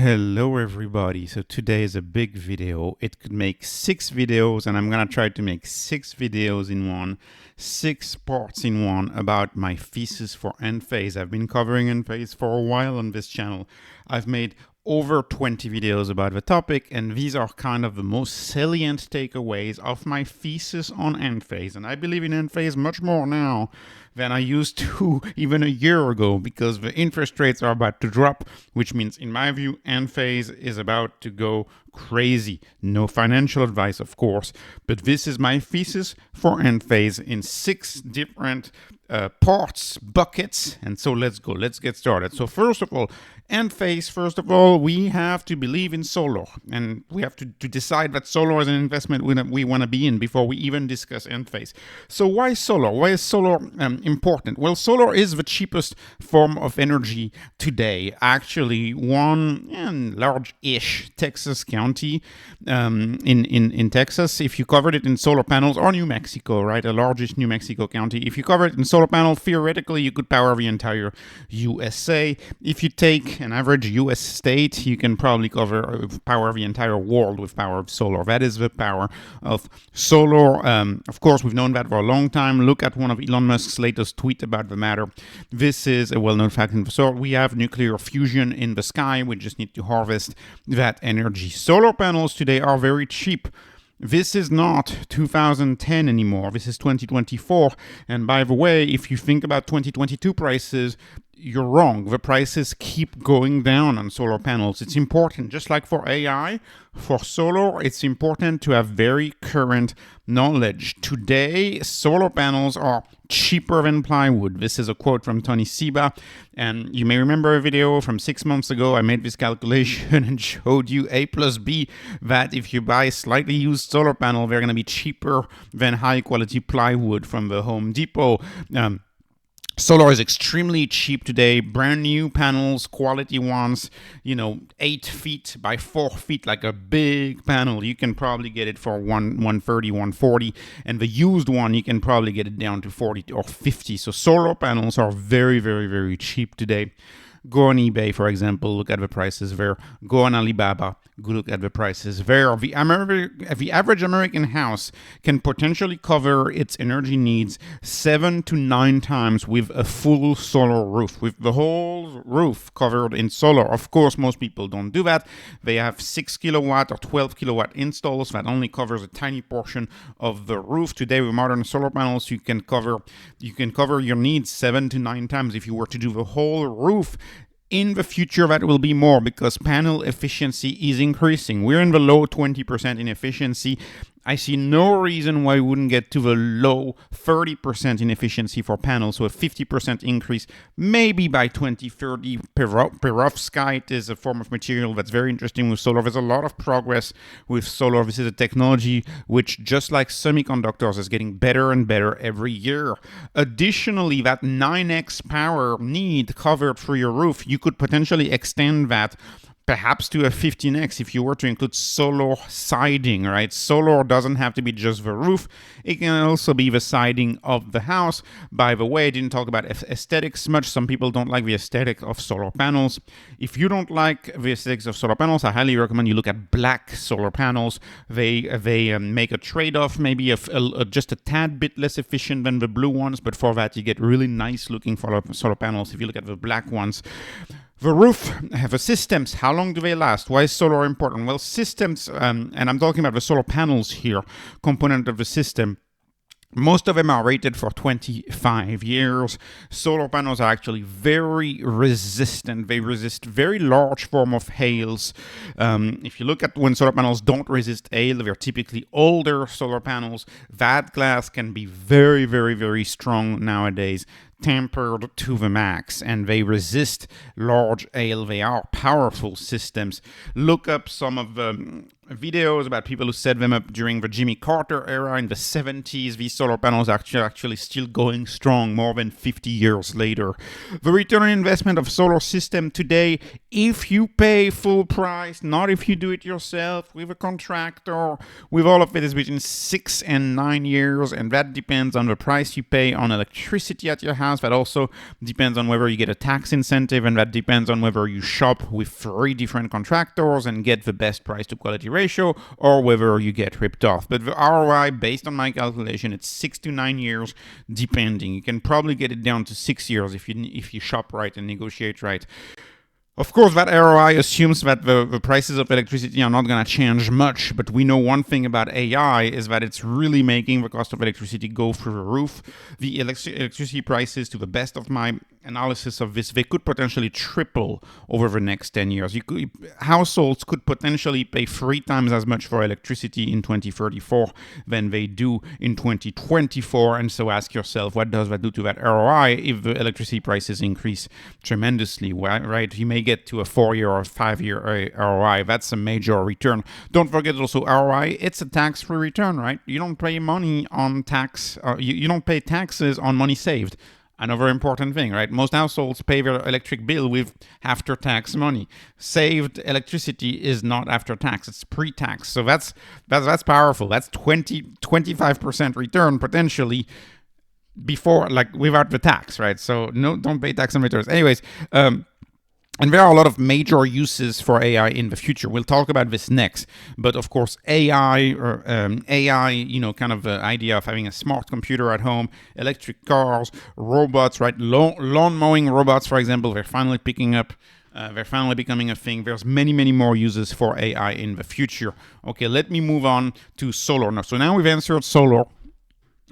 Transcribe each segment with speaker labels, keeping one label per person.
Speaker 1: Hello everybody. So today is a big video. It could make 6 videos and I'm gonna try to make 6 videos in one, 6 parts in one about my thesis for Enphase. I've been covering Enphase for a while on this channel. I've made over 20 videos about the topic, and these are kind of the most salient takeaways of my thesis on Enphase. And I believe in Enphase much more now than I used to even a year ago, because the interest rates are about to drop, which means, in my view, Enphase is about to go crazy. No financial advice, of course, but this is my thesis for Enphase in 6 different parts, buckets. And so let's get started. So first of all, Enphase, first of all, we have to believe in solar, and we have to decide that solar is an investment we want to be in before we even discuss Enphase. So why solar? Why is solar important? Well, solar is the cheapest form of energy today. Actually, one large-ish Texas county in Texas, if you covered it in solar panels, or New Mexico, right, a largest New Mexico county, if you cover it in solar panels, theoretically, you could power the entire USA. If you take an average US state, you can probably power the entire world with power of solar. That is the power of solar. Of course, we've known that for a long time. Look at one of Elon Musk's latest tweets about the matter. This is a well-known fact in the solar. We have nuclear fusion in the sky. We just need to harvest that energy. Solar panels today are very cheap. This is not 2010 anymore. This is 2024. And by the way, if you think about 2022 prices, you're wrong. The prices keep going down on solar panels. It's important, just like for AI, for solar, it's important to have very current knowledge. Today, solar panels are cheaper than plywood. This is a quote from Tony Seba. And you may remember a video from 6 months ago. I made this calculation and showed you A plus B, that if you buy slightly used solar panel, they're going to be cheaper than high quality plywood from the Home Depot. Solar is extremely cheap today. Brand new panels, quality ones, 8 feet by 4 feet, like a big panel. You can probably get it for $130, $140. And the used one, you can probably get it down to $40 or $50. So solar panels are very, very, very cheap today. Go on eBay, for example, look at the prices there. Go on Alibaba, go look at the prices there. The average American house can potentially cover its energy needs 7 to 9 times with a full solar roof, with the whole roof covered in solar. Of course, most people don't do that. They have 6 kilowatt or 12 kilowatt installs that only covers a tiny portion of the roof. Today, with modern solar panels, you can cover your needs 7 to 9 times if you were to do the whole roof. In the future, that will be more, because panel efficiency is increasing. We're in the low 20% in efficiency. I see no reason why we wouldn't get to the low 30% in efficiency for panels, so a 50% increase, maybe by 2030. Perovskite is a form of material that's very interesting with solar. There's a lot of progress with solar. This is a technology which, just like semiconductors, is getting better and better every year. Additionally, that 9x power need covered through your roof, you could potentially extend that perhaps to a 15x if you were to include solar siding, right? Solar doesn't have to be just the roof. It can also be the siding of the house. By the way, I didn't talk about aesthetics much. Some people don't like the aesthetic of solar panels. If you don't like the aesthetics of solar panels, I highly recommend you look at black solar panels. They make a trade-off, maybe just a tad bit less efficient than the blue ones, but for that you get really nice looking solar panels if you look at the black ones. The roof, the systems, how long do they last? Why is solar important? Well, systems, and I'm talking about the solar panels here, component of the system. Most of them are rated for 25 years. Solar panels are actually very resistant. They resist very large form of hails. If you look at when solar panels don't resist hail, they're typically older solar panels. That glass can be very, very, very strong nowadays, tempered to the max, and they resist large hail. They are powerful systems. Look up some of the videos about people who set them up during the Jimmy Carter era in the 70s. These solar panels are actually still going strong more than 50 years later. The return on investment of solar system today, if you pay full price, not if you do it yourself with a contractor, with all of it, is between 6 and 9 years, and that depends on the price you pay on electricity at your house fast. That also depends on whether you get a tax incentive, and that depends on whether you shop with 3 different contractors and get the best price to quality ratio, or whether you get ripped off. But the ROI, based on my calculation, it's 6 to 9 years, depending. You can probably get it down to 6 years if you shop right and negotiate right. Of course, that ROI assumes that the prices of electricity are not going to change much, but we know one thing about AI is that it's really making the cost of electricity go through the roof. The electricity prices, to the best of my analysis of this, they could potentially triple over the next 10 years. Households could potentially pay 3 times as much for electricity in 2034 than they do in 2024. And so ask yourself, what does that do to that ROI if the electricity prices increase tremendously, right? You may get to a 4-year or 5-year ROI. That's a major return. Don't forget also ROI, it's a tax-free return, right? You don't pay money on tax, you don't pay taxes on money saved. Another important thing, right? Most households pay their electric bill with after-tax money. Saved electricity is not after tax, it's pre-tax. So that's powerful. That's 25% return potentially before, like, without the tax, right? So no, don't pay tax on returns. Anyways, and there are a lot of major uses for AI in the future. We'll talk about this next. But of course, AI, kind of the idea of having a smart computer at home, electric cars, robots, right? Lawn mowing robots, for example, they're finally picking up. They're finally becoming a thing. There's many, many more uses for AI in the future. Okay, let me move on to solar now. So now we've answered solar.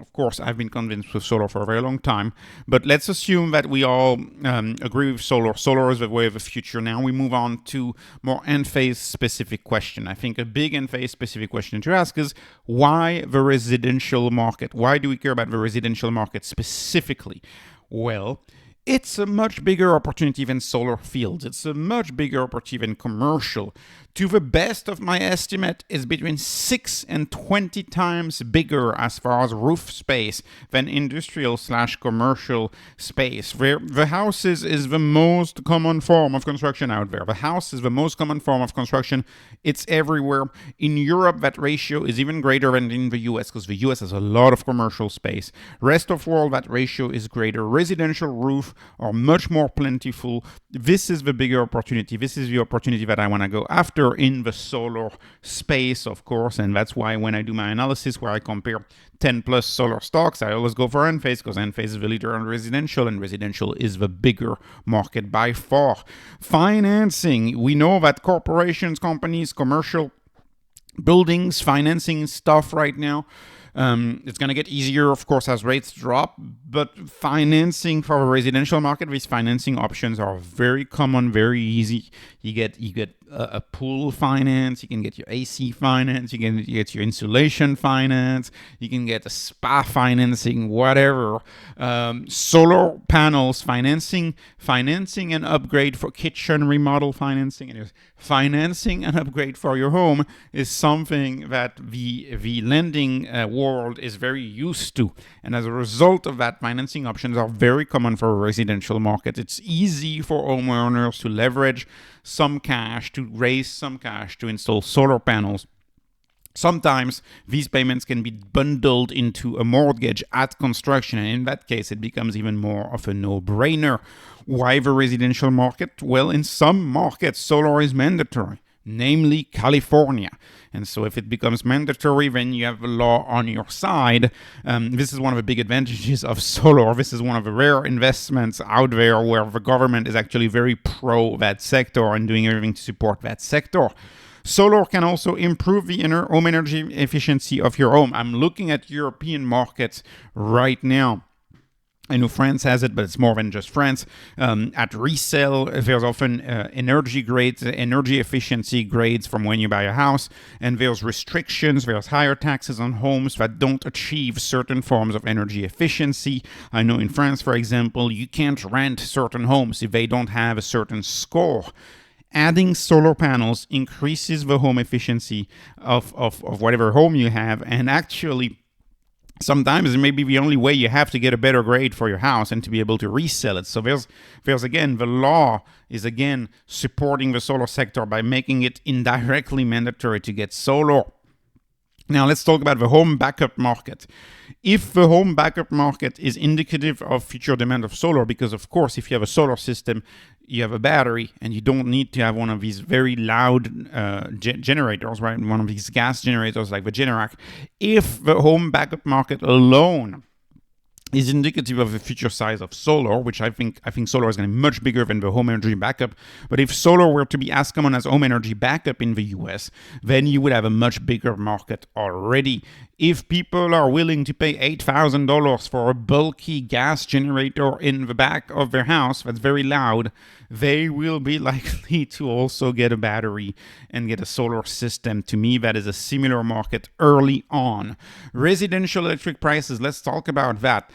Speaker 1: Of course, I've been convinced with solar for a very long time, but let's assume that we all agree with solar. Solar is the way of the future. Now we move on to more Enphase specific question. I think a big Enphase specific question to ask is, why the residential market? Why do we care about the residential market specifically? Well, it's a much bigger opportunity than solar fields. It's a much bigger opportunity than commercial. To the best of my estimate, it's between 6 and 20 times bigger as far as roof space than industrial/commercial space. Where the house is the most common form of construction out there. The house is the most common form of construction. It's everywhere. In Europe, that ratio is even greater than in the US, because the US has a lot of commercial space. Rest of the world, that ratio is greater. Residential roof are much more plentiful. This is the bigger opportunity. This is the opportunity that I want to go after in the solar space, of course, and that's why when I do my analysis where I compare 10 plus solar stocks, I always go for Enphase, because Enphase is the leader on residential, and residential is the bigger market by far. Financing, we know that corporations, companies, commercial buildings, financing stuff right now. It's going to get easier, of course, as rates drop, but financing for a residential market, these financing options are very common, very easy. You get a pool finance, you can get your AC finance, you can get your insulation finance, you can get a spa financing, whatever. Solar panels financing and upgrade for kitchen remodel financing, and financing and upgrade for your home is something that the lending world is very used to. And as a result of that, financing options are very common for a residential market. It's easy for homeowners to leverage some cash, to raise some cash to install solar panels. Sometimes these payments can be bundled into a mortgage at construction, and in that case, it becomes even more of a no-brainer. Why the residential market? Well, in some markets, solar is mandatory, namely California. And so if it becomes mandatory, then you have the law on your side. This is one of the big advantages of solar. This is one of the rare investments out there where the government is actually very pro that sector and doing everything to support that sector. Solar can also improve the home energy efficiency of your home. I'm looking at European markets right now. I know France has it, but it's more than just France. At resale, there's often energy grades, energy efficiency grades from when you buy a house, and there's restrictions, there's higher taxes on homes that don't achieve certain forms of energy efficiency. I know in France, for example, you can't rent certain homes if they don't have a certain score. Adding solar panels increases the home efficiency of whatever home you have, and actually, sometimes it may be the only way you have to get a better grade for your house and to be able to resell it. So there's again, the law is again supporting the solar sector by making it indirectly mandatory to get solar. Now let's talk about the home backup market. If the home backup market is indicative of future demand of solar, because of course, if you have a solar system, you have a battery and you don't need to have one of these very loud generators, right? One of these gas generators like the Generac. If the home backup market alone is indicative of the future size of solar, which I think solar is going to be much bigger than the home energy backup. But if solar were to be as common as home energy backup in the US, then you would have a much bigger market already. If people are willing to pay $8,000 for a bulky gas generator in the back of their house that's very loud, they will be likely to also get a battery and get a solar system. To me, that is a similar market early on. Residential electric prices, let's talk about that.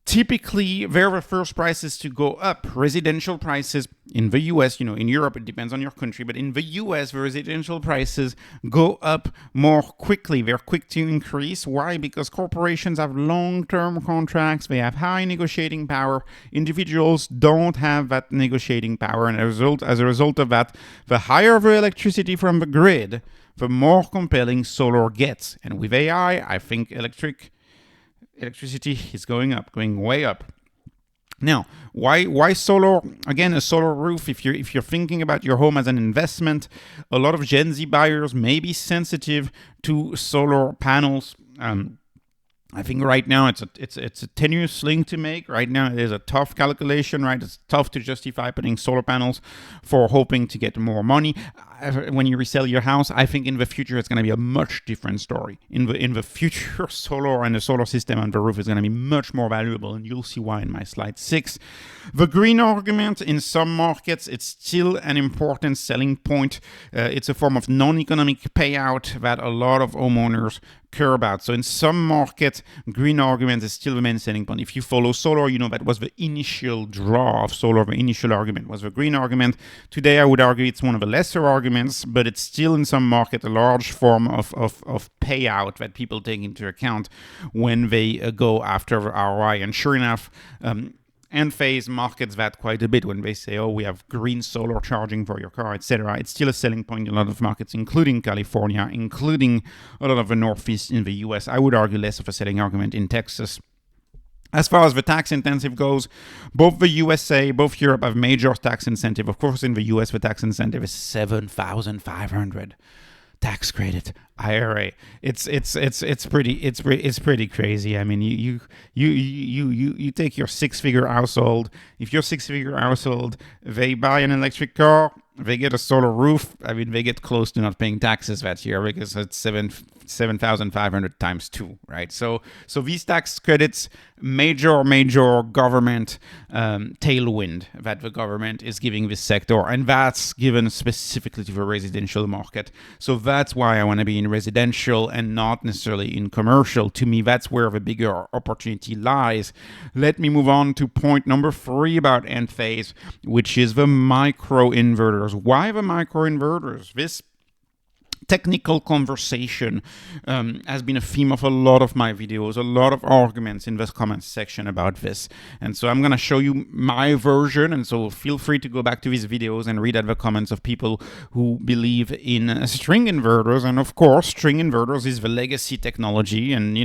Speaker 1: Typically, they're the first prices to go up. Residential prices in the US, in Europe, it depends on your country, but in the US, the residential prices go up more quickly. They're quick to increase. Why? Because corporations have long-term contracts. They have high negotiating power. Individuals don't have that negotiating power. And as a result of that, the higher the electricity from the grid, the more compelling solar gets. And with AI, I think electricity is going way up. Now, why solar? Again, a solar roof. If you're thinking about your home as an investment, a lot of Gen Z buyers may be sensitive to solar panels. I think right now it's a tenuous thing to make. Right now it is a tough calculation, right? It's tough to justify putting solar panels for hoping to get more money. When you resell your house, I think in the future it's going to be a much different story. In the future, solar and the solar system on the roof is going to be much more valuable, and you'll see why in my slide 6. The green argument, in some markets, it's still an important selling point. It's a form of non-economic payout that a lot of homeowners care about. So in some markets, green argument is still the main selling point. If you follow solar, that was the initial draw of solar. The initial argument was the green argument. Today, I would argue it's one of the lesser arguments, but it's still in some market a large form of payout that people take into account when they go after ROI. And sure enough, Enphase markets that quite a bit when they say, we have green solar charging for your car, etc. It's still a selling point in a lot of markets, including California, including a lot of the Northeast in the US. I would argue less of a selling argument in Texas. As far as the tax incentive goes, both the USA, both Europe have major tax incentive. Of course, in the US, the tax incentive is $7,500. Tax credit, IRA. It's pretty crazy. I mean, you take your 6-figure household. If your 6-figure household, they buy an electric car, they get a solar roof. I mean, they get close to not paying taxes that year because it's 7,500 times 2, right? So these tax credits, major government tailwind that the government is giving this sector, and that's given specifically to the residential market. So that's why I want to be in residential and not necessarily in commercial. To me, that's where the bigger opportunity lies. Let me move on to point number 3 about Enphase, which is the microinverters. Why the microinverters? This technical conversation has been a theme of a lot of my videos, a lot of arguments in the comments section about this. And so I'm going to show you my version. And so feel free to go back to these videos and read at the comments of people who believe in string inverters. And of course, string inverters is the legacy technology. And,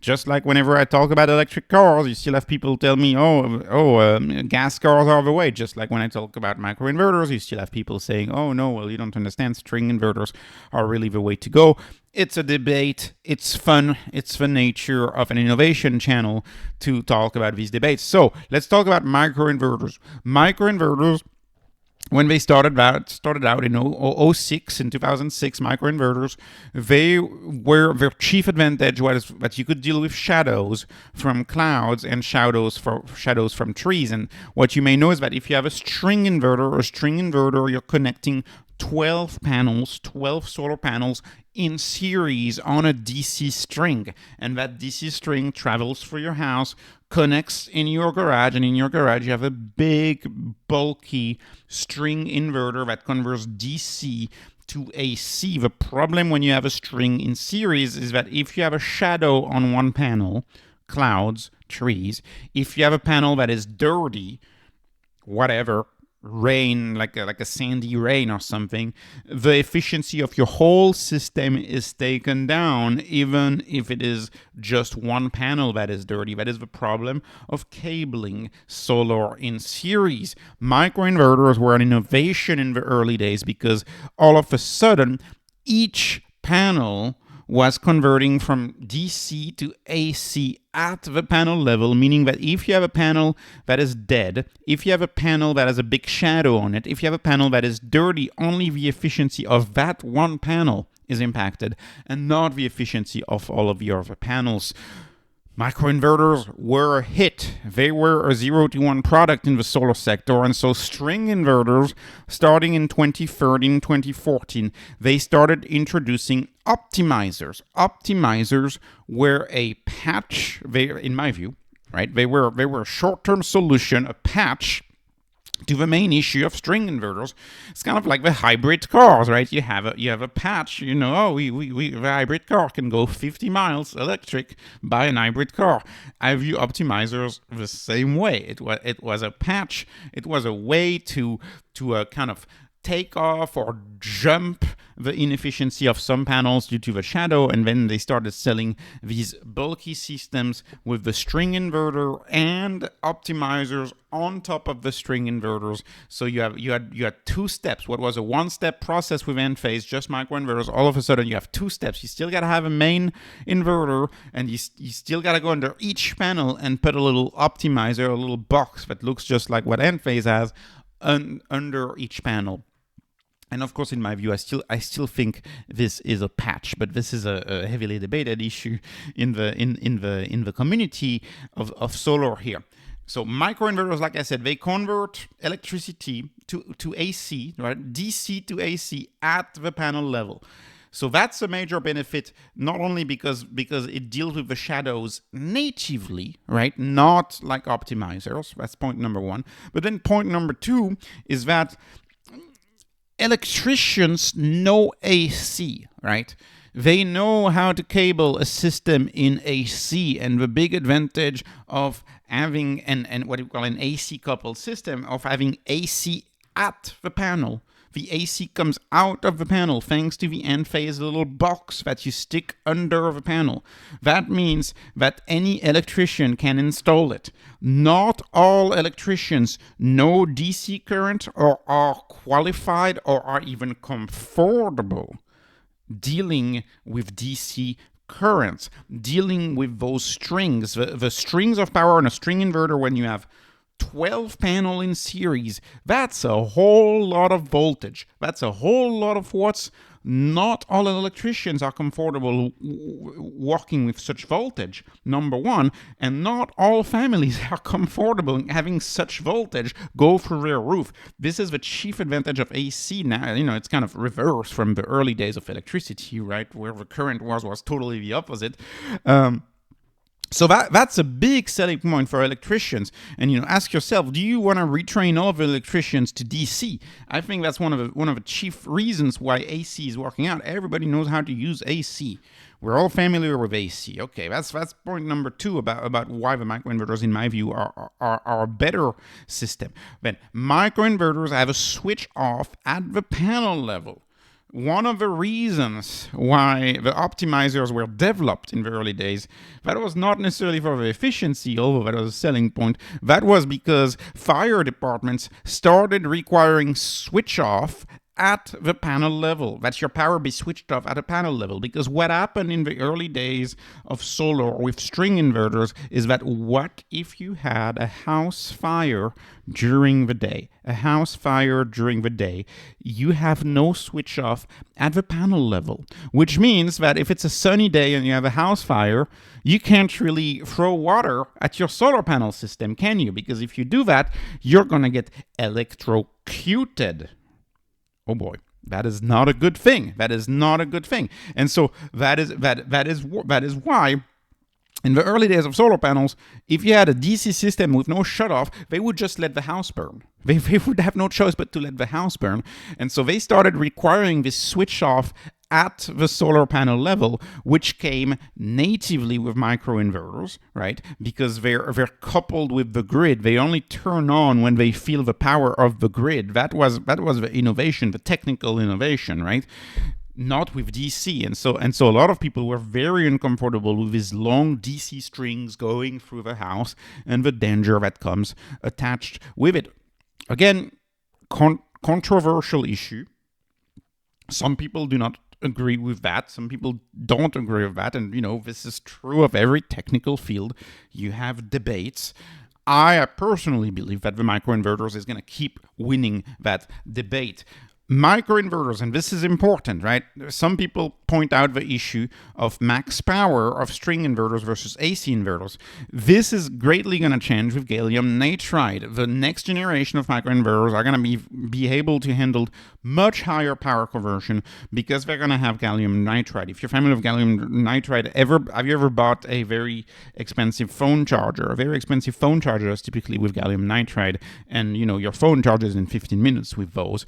Speaker 1: just like whenever I talk about electric cars, you still have people tell me, gas cars are the way. Just like when I talk about microinverters, you still have people saying, oh, no, well, you don't understand. String inverters are really the way to go. It's a debate. It's fun. It's the nature of an innovation channel to talk about these debates. So let's talk about microinverters. Microinverters, when they started out in 2006, microinverters, their chief advantage was that you could deal with shadows from clouds and shadows from trees. And what you may know is that if you have a string inverter, you're connecting 12 solar panels in series on a DC string. And that DC string travels through your house, connects in your garage, and in your garage you have a big, bulky string inverter that converts DC to AC. The problem when you have a string in series is that if you have a shadow on one panel, clouds, trees, if you have a panel that is dirty, whatever, rain, like a sandy rain or something, the efficiency of your whole system is taken down, even if it is just one panel that is dirty. That is the problem of cabling solar in series. Microinverters were an innovation in the early days because all of a sudden, each panel was converting from DC to AC at the panel level, meaning that if you have a panel that is dead, if you have a panel that has a big shadow on it, if you have a panel that is dirty, only the efficiency of that one panel is impacted and not the efficiency of all of your other panels. Microinverters were a hit. They were a 0 to 1 product in the solar sector, and so string inverters, starting in 2013, 2014, they started introducing optimizers. Optimizers were a patch, in my view, right? They were a short-term solution, a patch to the main issue of string inverters. It's kind of like the hybrid cars, right? You have a patch, the hybrid car can go 50 miles electric, buy an hybrid car. I view optimizers the same way. It was a patch. It was a way to kind of take off or jump the inefficiency of some panels due to the shadow, and then they started selling these bulky systems with the string inverter and optimizers on top of the string inverters. So you had two steps. What was a one-step process with Enphase, just microinverters, all of a sudden you have two steps. You still got to have a main inverter, and you still got to go under each panel and put a little optimizer, a little box that looks just like what Enphase has under each panel. And of course, in my view, I still think this is a patch, but this is a heavily debated issue in the community of solar here. So microinverters, like I said, they convert electricity to AC, right? DC to AC at the panel level. So that's a major benefit, not only because it deals with the shadows natively, right? Not like optimizers. That's point number one. But then point number two is that electricians know AC, right? They know how to cable a system in AC, and the big advantage of having and what you call an AC coupled system, of having AC at the panel. The AC comes out of the panel thanks to the Enphase little box that you stick under the panel. That means that any electrician can install it. Not all electricians know DC current or are qualified or are even comfortable dealing with DC currents, dealing with those strings, the strings of power in a string inverter. When you have 12 panel in series, that's a whole lot of voltage. That's a whole lot of watts. Not all electricians are comfortable working with such voltage, number one, and not all families are comfortable having such voltage go through their roof. This is the chief advantage of AC now. It's kind of reverse from the early days of electricity, right, where the current was totally the opposite. So that's a big selling point for electricians. And ask yourself, do you want to retrain all of the electricians to DC? I think that's one of the chief reasons why AC is working out. Everybody knows how to use AC. We're all familiar with AC. Okay, that's point number two about why the microinverters, in my view, are a better system. Then microinverters have a switch off at the panel level. One of the reasons why the optimizers were developed in the early days, that was not necessarily for the efficiency, although that was a selling point. That was because fire departments started requiring switch off at the panel level, that your power be switched off at a panel level. Because what happened in the early days of solar with string inverters is that what if you had a house fire during the day? A house fire during the day, you have no switch off at the panel level, which means that if it's a sunny day and you have a house fire, you can't really throw water at your solar panel system, can you? Because if you do that, you're going to get electrocuted. Oh boy, that is not a good thing. That is not a good thing. And so that is why in the early days of solar panels, if you had a DC system with no shutoff, they would just let the house burn. They would have no choice but to let the house burn. And so they started requiring this switch off at the solar panel level, which came natively with microinverters, right? Because they're coupled with the grid. They only turn on when they feel the power of the grid. That was the innovation, the technical innovation, right? Not with DC, and so a lot of people were very uncomfortable with these long DC strings going through the house and the danger that comes attached with it. Again, controversial issue. Some people do not agree with that. Some people don't agree with that. And, this is true of every technical field. You have debates. I personally believe that the microinverters is going to keep winning that debate. Microinverters, and this is important, right? Some people point out the issue of max power of string inverters versus AC inverters. This is greatly going to change with gallium nitride. The next generation of microinverters are going to be able to handle much higher power conversion because they're going to have gallium nitride. If you're familiar with gallium nitride, have you ever bought a very expensive phone charger? A very expensive phone charger is typically with gallium nitride, and your phone charges in 15 minutes with those.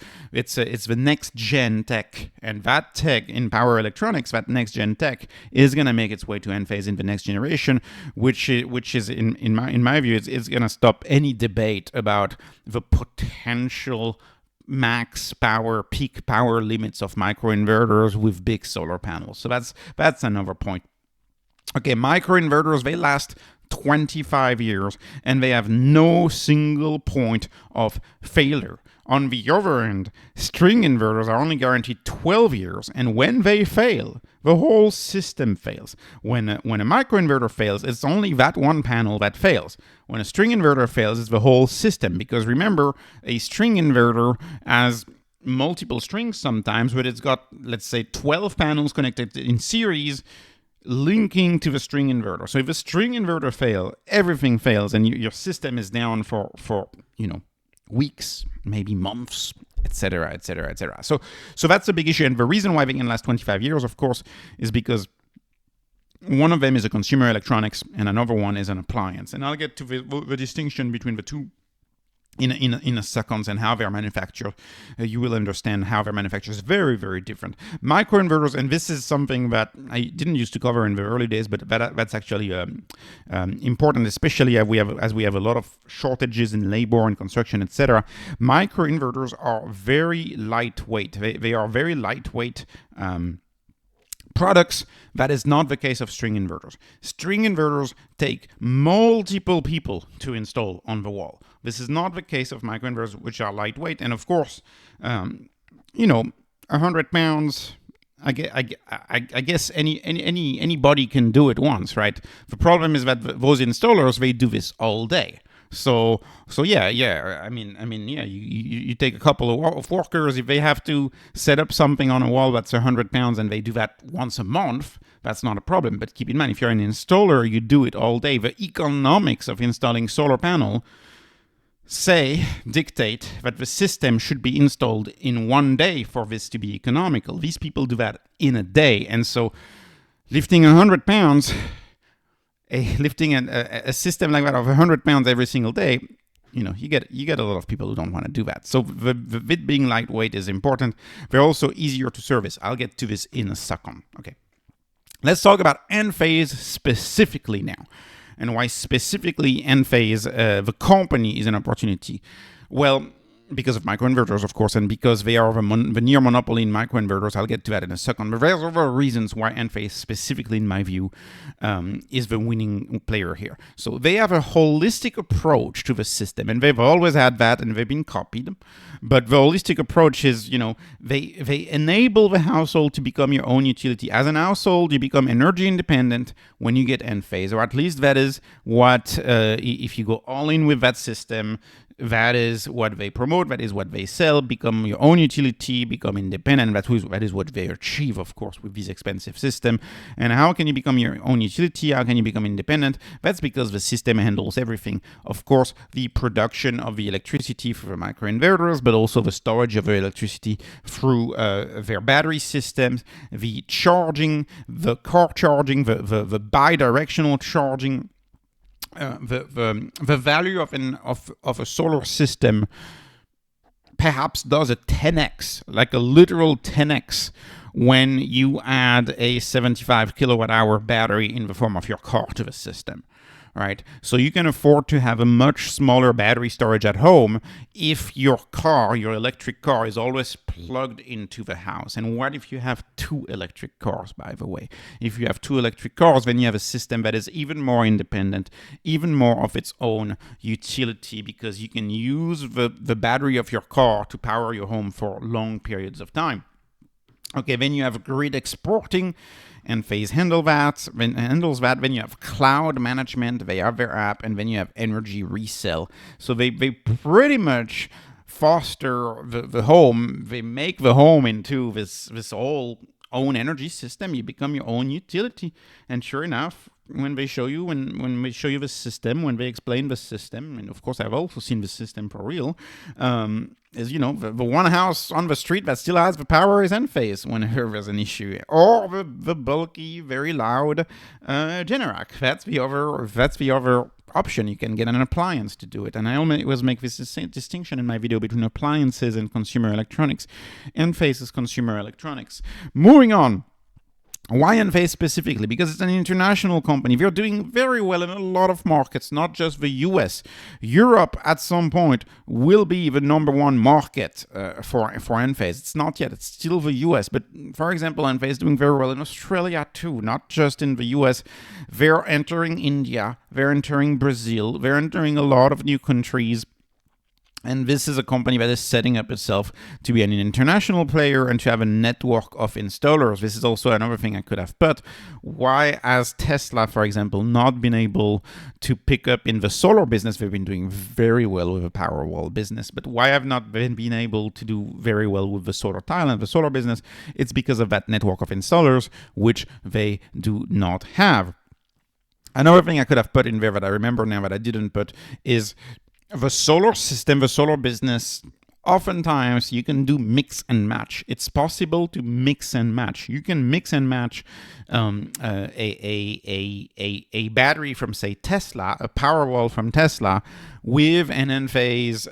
Speaker 1: It's the next gen tech, and that tech in power electronics, that next gen tech is going to make its way to Enphase in the next generation, which is in my view, it's going to stop any debate about the potential max power, peak power limits of microinverters with big solar panels. So that's another point. Okay, microinverters, they last 25 years and they have no single point of failure. On the other end, string inverters are only guaranteed 12 years, and when they fail, the whole system fails. When a microinverter fails, it's only that one panel that fails. When a string inverter fails, it's the whole system, because remember, a string inverter has multiple strings sometimes, but it's got, let's say, 12 panels connected in series, linking to the string inverter. So if the string inverter fails, everything fails, and your system is down for weeks, maybe months, etc., etc., etc. So that's a big issue, and the reason why they can last 25 years, of course, is because one of them is a consumer electronics, and another one is an appliance. And I'll get to the distinction between the two in a second, and how they're manufactured. You will understand how they're manufactured is very, very different. Microinverters, and this is something that I didn't used to cover in the early days, but that's actually important, especially as we have a lot of shortages in labor and construction, etc. Microinverters are very lightweight. They are very lightweight products. That is not the case of string inverters. String inverters take multiple people to install on the wall. This is not the case of microinverters, which are lightweight. And of course, 100 pounds, I guess anybody can do it once, right? The problem is that those installers, they do this all day. So yeah. You take a couple of workers. If they have to set up something on a wall that's 100 pounds and they do that once a month, that's not a problem. But keep in mind, if you're an installer, you do it all day. The economics of installing solar panel dictate that the system should be installed in one day for this to be economical. These people do that in a day, and so lifting 100 pounds. Lifting a system like that of 100 pounds every single day, you get a lot of people who don't want to do that. So the bit being lightweight is important. They're also easier to service. I'll get to this in a second. Okay, let's talk about Enphase specifically now, and why specifically Enphase, the company, is an opportunity. Well, because of microinverters, of course, and because they are the near monopoly in microinverters. I'll get to that in a second. But there's other reasons why Enphase, specifically in my view, is the winning player here. So they have a holistic approach to the system, and they've always had that, and they've been copied. But the holistic approach is, they enable the household to become your own utility. As an household, you become energy independent when you get Enphase, or at least that is what, if you go all in with that system, that is what they promote, that is what they sell. Become your own utility, become independent. That is what they achieve, of course, with this expensive system. And how can you become your own utility? How can you become independent? That's because the system handles everything. Of course, the production of the electricity for the microinverters, but also the storage of the electricity through their battery systems, the charging, the car charging, the bi-directional charging. The value of a solar system perhaps does a 10x, like a literal 10x, when you add a 75 kilowatt hour battery in the form of your car to the system. Right? So you can afford to have a much smaller battery storage at home if your car, your electric car, is always plugged into the house. And what if you have two electric cars, by the way? If you have two electric cars, then you have a system that is even more independent, even more of its own utility, because you can use the battery of your car to power your home for long periods of time. Okay, then you have grid exporting. Enphase handles that. Then you have cloud management. They have their app, and then you have energy resale. So they pretty much foster the home. They make the home into this whole own energy system. You become your own utility. And sure enough, when they show you when we show you the system, when they explain the system, and of course I've also seen the system for real, is the one house on the street that still has the power is Enphase whenever there's an issue, or the bulky, very loud Generac. That's the other option. You can get an appliance to do it. And I always make this distinction in my video between appliances and consumer electronics. Enphase is consumer electronics. Moving on. Why Enphase specifically? Because it's an international company. They're doing very well in a lot of markets, not just the US. Europe, at some point, will be the number one market for Enphase. It's not yet. It's still the US. But, for example, Enphase is doing very well in Australia, too, not just in the US. They're entering India. They're entering Brazil. They're entering a lot of new countries. And this is a company that is setting up itself to be an international player and to have a network of installers. This is also another thing I could have put. Why has Tesla, for example, not been able to pick up in the solar business? They've been doing very well with the Powerwall business. But why have not been able to do very well with the solar tile and the solar business? It's because of that network of installers, which they do not have. Another thing I could have put in there that I remember now that I didn't put is the solar system, the solar business. Oftentimes you can do mix and match. It's possible to mix and match. You can mix and match a battery from, say, Tesla, a Powerwall from Tesla, with an Enphase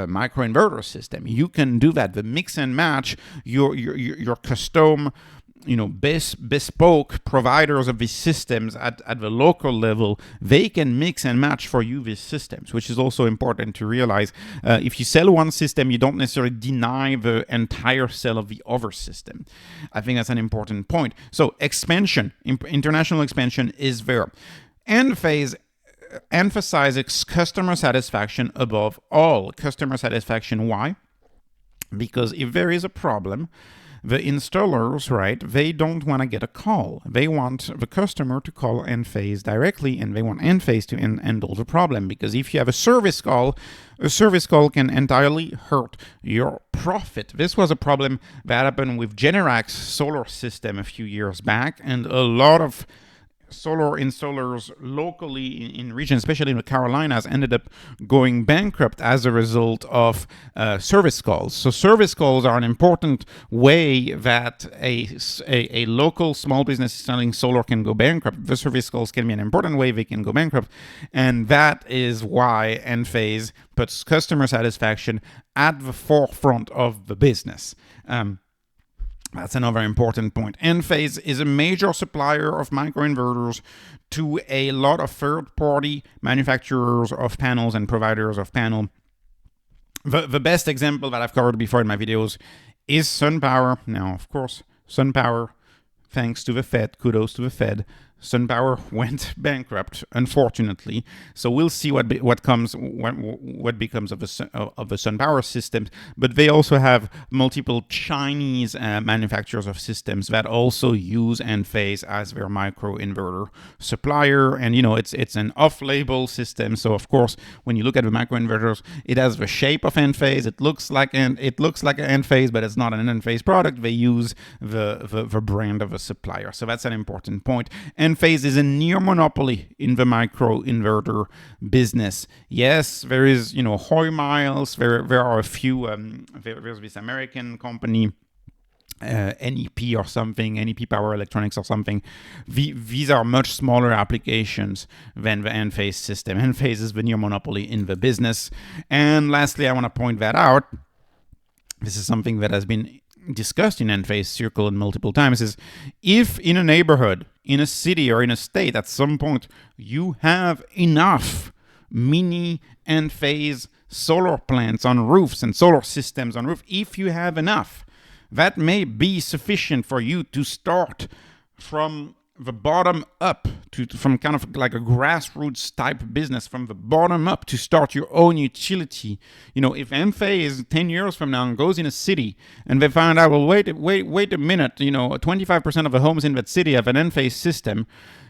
Speaker 1: microinverter system. You can do that. The mix and match, your custom, bespoke providers of these systems at the local level, they can mix and match for you these systems, which is also important to realize. If you sell one system, you don't necessarily deny the entire sale of the other system. I think that's an important point. So expansion, international expansion is there. Enphase emphasizes customer satisfaction above all. Customer satisfaction, why? Because if there is a problem, the installers, right, they don't want to get a call. They want the customer to call Enphase directly, and they want Enphase to handle the problem. Because if you have a service call can entirely hurt your profit. This was a problem that happened with Generac's solar system a few years back, and a lot of solar installers locally in regions, especially in the Carolinas, ended up going bankrupt as a result of service calls. So service calls are an important way that a local small business selling solar can go bankrupt. The service calls can be an important way they can go bankrupt. And that is why Enphase puts customer satisfaction at the forefront of the business. That's another important point. Enphase is a major supplier of microinverters to a lot of third-party manufacturers of panels and providers of panel. The best example that I've covered before in my videos is SunPower. Now, of course, SunPower, thanks to the Fed, kudos to the Fed, SunPower went bankrupt, unfortunately. So we'll see what becomes of the SunPower systems. But they also have multiple Chinese manufacturers of systems that also use Enphase as their microinverter supplier. And it's an off-label system. So of course, when you look at the microinverters, it has the shape of Enphase. It looks like an Enphase, but it's not an Enphase product. They use the brand of a supplier. So that's an important point. Enphase is a near monopoly in the microinverter business. Yes, there is, Hoy Miles. There are a few. There's this American company, NEP or something, NEP Power Electronics or something. These are much smaller applications than the Enphase system. Enphase is the near monopoly in the business. And lastly, I want to point that out. This is something that has been discussed in Enphase Circle multiple times, is if in a neighborhood, in a city, or in a state, at some point, you have enough mini Enphase solar plants on roofs and solar systems on roof, if you have enough, that may be sufficient for you to start from the bottom up, from kind of like a grassroots type business, from the bottom up, to start your own utility. If Enphase 10 years from now goes in a city and they find out, well, wait a minute, 25% of the homes in that city have an Enphase system,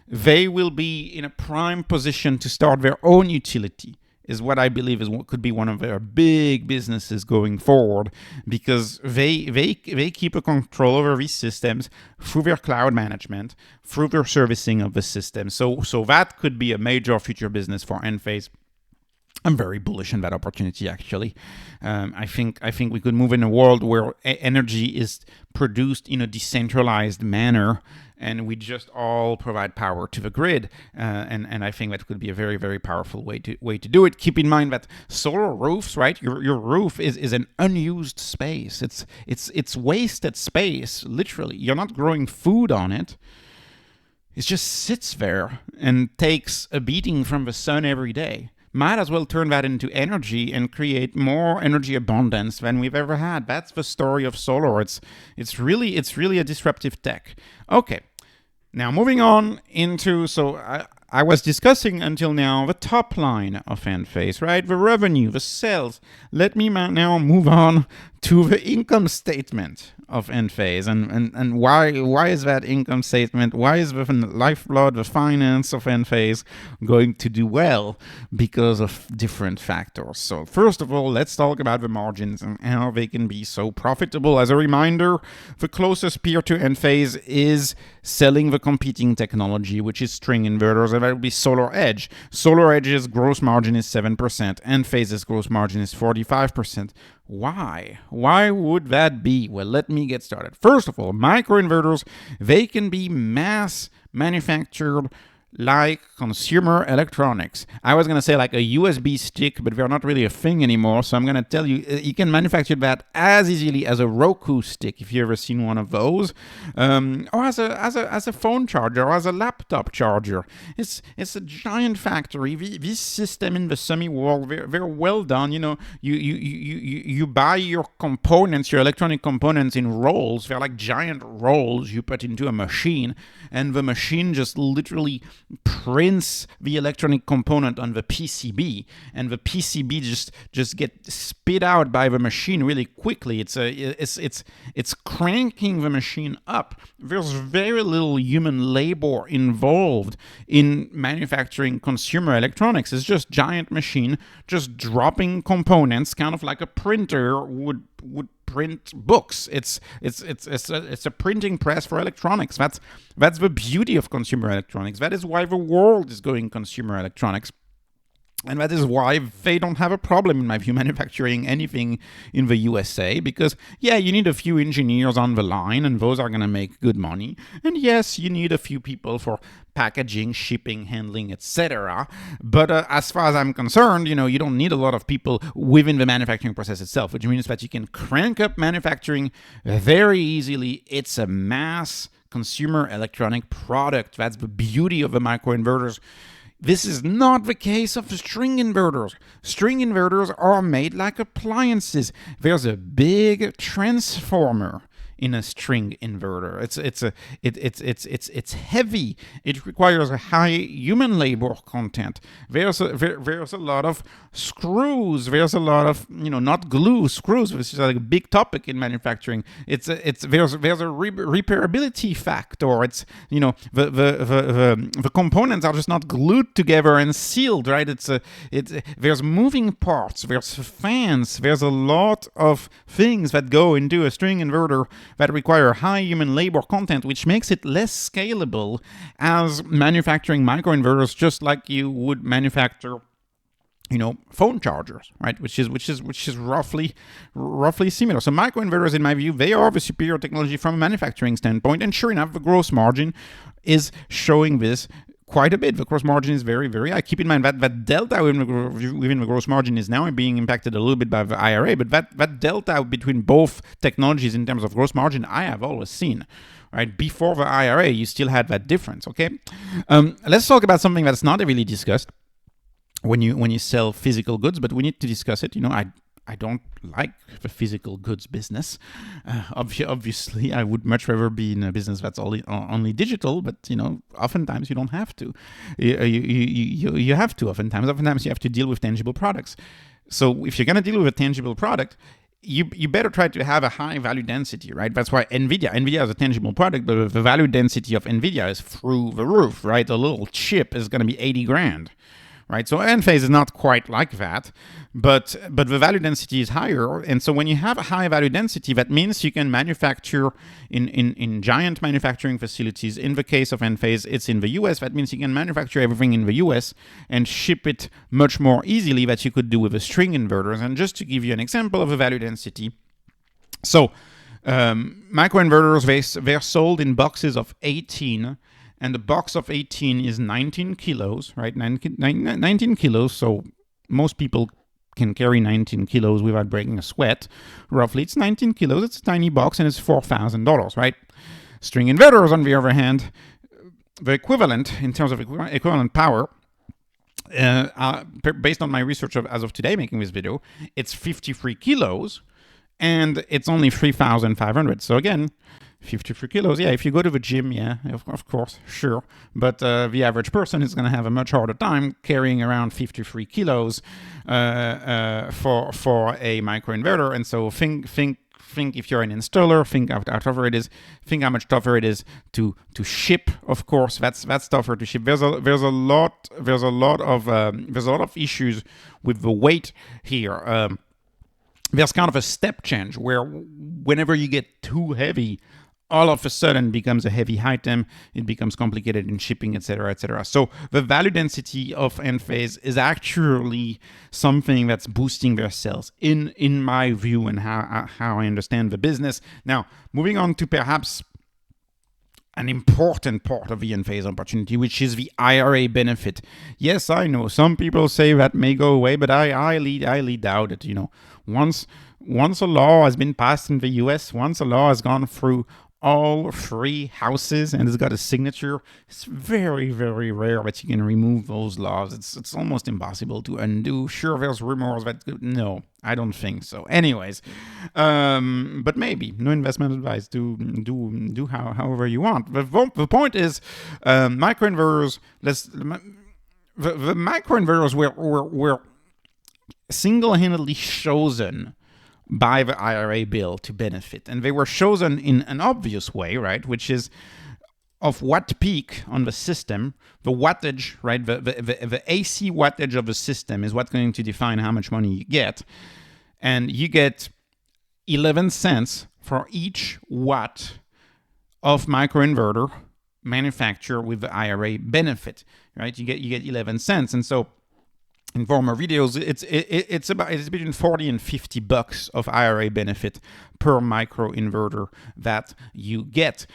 Speaker 1: they will be in a prime position to start their own utility, is what I believe is what could be one of their big businesses going forward, because they keep a control over these systems through their cloud management, through their servicing of the system. So that could be a major future business for Enphase. I'm very bullish on that opportunity, actually. I think we could move in a world where energy is produced in a decentralized manner, and we just all provide power to the grid. And I think that could be a very, very powerful way to do it. Keep in mind that solar roofs, right? Your roof is an unused space. It's wasted space, literally. You're not growing food on it. It just sits there and takes a beating from the sun every day. Might as well turn that into energy and create more energy abundance than we've ever had. That's the story of solar. It's really a disruptive tech. Okay, now moving on into, so I was discussing until now the top line of Enphase, right? The revenue, the sales. Let me now move on to the income statement of Enphase, and why is that income statement, why is the lifeblood, the finance of Enphase going to do well? Because of different factors. So first of all, let's talk about the margins and how they can be so profitable. As a reminder, the closest peer to Enphase is selling the competing technology, which is string inverters, and that would be SolarEdge. SolarEdge's gross margin is 7%, Enphase's gross margin is 45%. Why? Why would that be? Well, let me get started. First of all, microinverters, they can be mass manufactured like consumer electronics. I was going to say like a USB stick, but they're not really a thing anymore. So I'm going to tell you, you can manufacture that as easily as a Roku stick, if you've ever seen one of those, or as a phone charger, or as a laptop charger. It's a giant factory. This system in the semi world, very well done. You buy your components, your electronic components in rolls. They're like giant rolls you put into a machine, and the machine just literally prints the electronic component on the PCB, and the PCB just get spit out by the machine really quickly. It's cranking the machine up. There's very little human labor involved in manufacturing consumer electronics. It's just giant machine just dropping components, kind of like a printer would print books. It's a printing press for electronics. That's the beauty of consumer electronics. That is why the world is going consumer electronics. And that is why they don't have a problem, in my view, manufacturing anything in the USA, because, yeah, you need a few engineers on the line, and those are going to make good money. And yes, you need a few people for packaging, shipping, handling, etc. But as far as I'm concerned, you don't need a lot of people within the manufacturing process itself, which means that you can crank up manufacturing very easily. It's a mass consumer electronic product. That's the beauty of the microinverters. This is not the case of string inverters. String inverters are made like appliances. There's a big transformer in a string inverter. It's heavy. It requires a high human labor content. There's a lot of screws. There's a lot of not glue, screws, which is like a big topic in manufacturing. There's a repairability factor. It's the components are just not glued together and sealed, right? There's moving parts. There's fans. There's a lot of things that go into a string inverter that require high human labor content, which makes it less scalable as manufacturing microinverters, just like you would manufacture phone chargers, right? Which is roughly similar. So microinverters, in my view, they are the superior technology from a manufacturing standpoint. And sure enough, the gross margin is showing this quite a bit. The gross margin is very, very high. Keep in mind that delta within the gross margin is now being impacted a little bit by the IRA, but that delta between both technologies in terms of gross margin, I have always seen. Right? Before the IRA, you still had that difference, okay? Let's talk about something that's not really discussed when you sell physical goods, but we need to discuss it. I don't like the physical goods business. Obviously, I would much rather be in a business that's only digital, but oftentimes you don't have to. You have to oftentimes. Oftentimes you have to deal with tangible products. So if you're going to deal with a tangible product, you better try to have a high value density, right? That's why NVIDIA is a tangible product, but the value density of NVIDIA is through the roof, right? A little chip is going to be 80 grand. Right, so Enphase is not quite like that, but the value density is higher, and so when you have a high value density, that means you can manufacture in giant manufacturing facilities. In the case of Enphase, it's in the US. That means you can manufacture everything in the US and ship it much more easily than you could do with a string inverters. And just to give you an example of the value density, so microinverters, they're sold in boxes of 18. And the box of 18 is 19 kilos, right? 19 kilos, so most people can carry 19 kilos without breaking a sweat. Roughly, it's 19 kilos, it's a tiny box, and it's $4,000, right? String inverters, on the other hand, the equivalent, in terms of equivalent power, based on my research as of today making this video, it's 53 kilos, and it's only 3,500. So again, 53 kilos, yeah, if you go to the gym, yeah, of course, sure. But the average person is going to have a much harder time carrying around 53 kilos for a microinverter. And so think if you're an installer, think how tougher it is. Think how much tougher it is to ship. Of course, that's tougher to ship. There's a lot of issues with the weight here. There's kind of a step change where whenever you get too heavy, all of a sudden becomes a heavy item, it becomes complicated in shipping, etc., etc. So the value density of Enphase is actually something that's boosting their sales, in my view, and how I understand the business. Now, moving on to perhaps an important part of the Enphase opportunity, which is the IRA benefit. Yes, I know some people say that may go away, but I highly doubt it. Once a law has been passed in the US, once a law has gone through all 3 houses and it's got a signature, it's very, very rare that you can remove those laws. It's almost impossible to undo. Sure, there's rumors that no, I don't think so. Anyways, but maybe. No investment advice. Do however you want. The point is, microinverters. The microinverters were single-handedly chosen by the IRA bill to benefit. And they were chosen in an obvious way, right? Which is of watt peak on the system, the wattage, right? The AC wattage of the system is what's going to define how much money you get. And you get 11 cents for each watt of microinverter manufactured with the IRA benefit, right? You get 11 cents. And so in former videos, it's between 40 and 50 bucks of IRA benefit per microinverter that you get.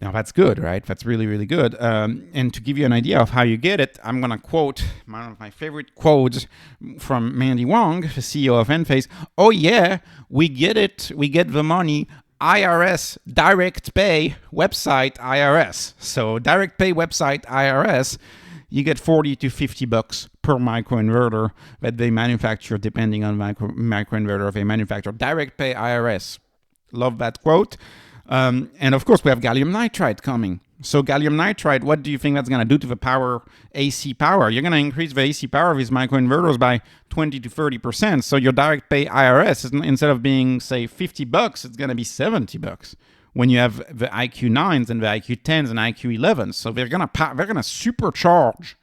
Speaker 1: Now that's good, right? That's really, really good. And to give you an idea of how you get it, I'm gonna quote one of my favorite quotes from Mandy Wong, the CEO of Enphase. Oh yeah, we get it. We get the money. IRS direct pay website IRS. So direct pay website IRS. You get 40 to 50 bucks per microinverter that they manufacture, depending on microinverter they manufacture. Direct pay IRS. Love that quote. And of course, we have gallium nitride coming. So gallium nitride, what do you think that's going to do to the power, AC power? You're going to increase the AC power of these microinverters by 20 to 30%. So your direct pay IRS, instead of being, say, 50 bucks, it's going to be 70 bucks. When you have the IQ9s and the IQ10s and IQ11s. So they're gonna supercharge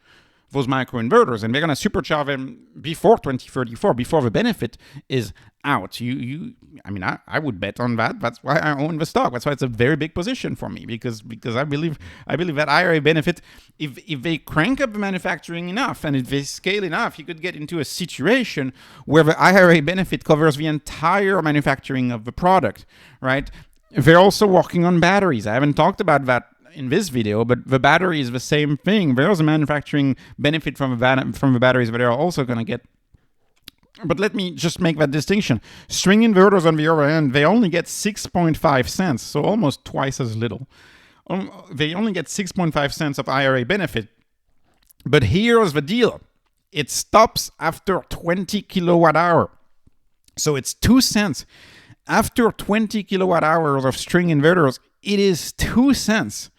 Speaker 1: those microinverters, and they're gonna supercharge them before 2034, before the benefit is out. I would bet on that. That's why I own the stock. That's why it's a very big position for me, because I believe that IRA benefit, if they crank up the manufacturing enough and if they scale enough, you could get into a situation where the IRA benefit covers the entire manufacturing of the product, right? They're also working on batteries. I haven't talked about that in this video, but the battery is the same thing. There's a manufacturing benefit from the batteries that they're also going to get. But let me just make that distinction. String inverters, on the other hand, they only get 6.5 cents, so almost twice as little. They only get 6.5 cents of IRA benefit. But here's the deal. It stops after 20 kilowatt hour. So it's 2 cents. After 20 kilowatt hours of string inverters, it is 2 cents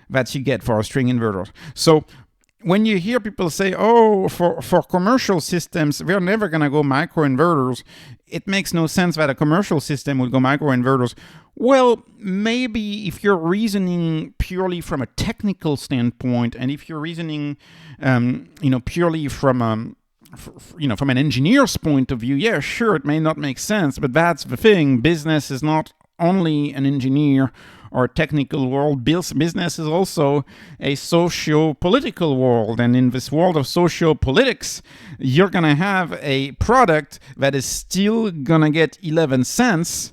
Speaker 1: that you get for a string inverter. So when you hear people say, oh, for commercial systems, we're never going to go microinverters, it makes no sense that a commercial system would go microinverters. Well, maybe if you're reasoning purely from a technical standpoint, and if you're reasoning, purely from an engineer's point of view, yeah, sure, it may not make sense, but that's the thing. Business is not only an engineer or technical world. Business is also a socio-political world. And in this world of socio-politics, you're going to have a product that is still going to get 11 cents,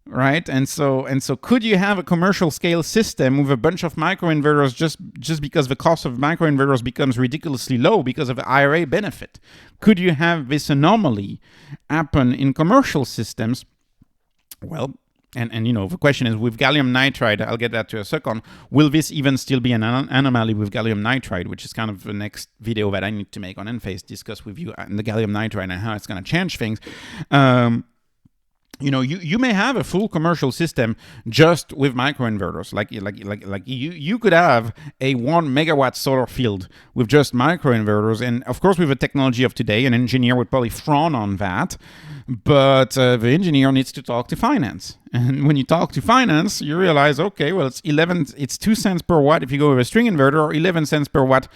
Speaker 1: right? And so could you have a commercial scale system with a bunch of microinverters just because the cost of microinverters becomes ridiculously low because of the IRA benefit? Could you have this anomaly happen in commercial systems? Well, and the question is, with gallium nitride, I'll get that to a second, will this even still be an anomaly with gallium nitride, which is kind of the next video that I need to make on Enphase, discuss with you and the gallium nitride and how it's going to change things. You may have a full commercial system just with microinverters. Like you could have a 1 megawatt solar field with just microinverters. And of course, with the technology of today, an engineer would probably frown on that. But the engineer needs to talk to finance. And when you talk to finance, you realize, okay, well, it's 2 cents per watt if you go with a string inverter, or 11 cents per watt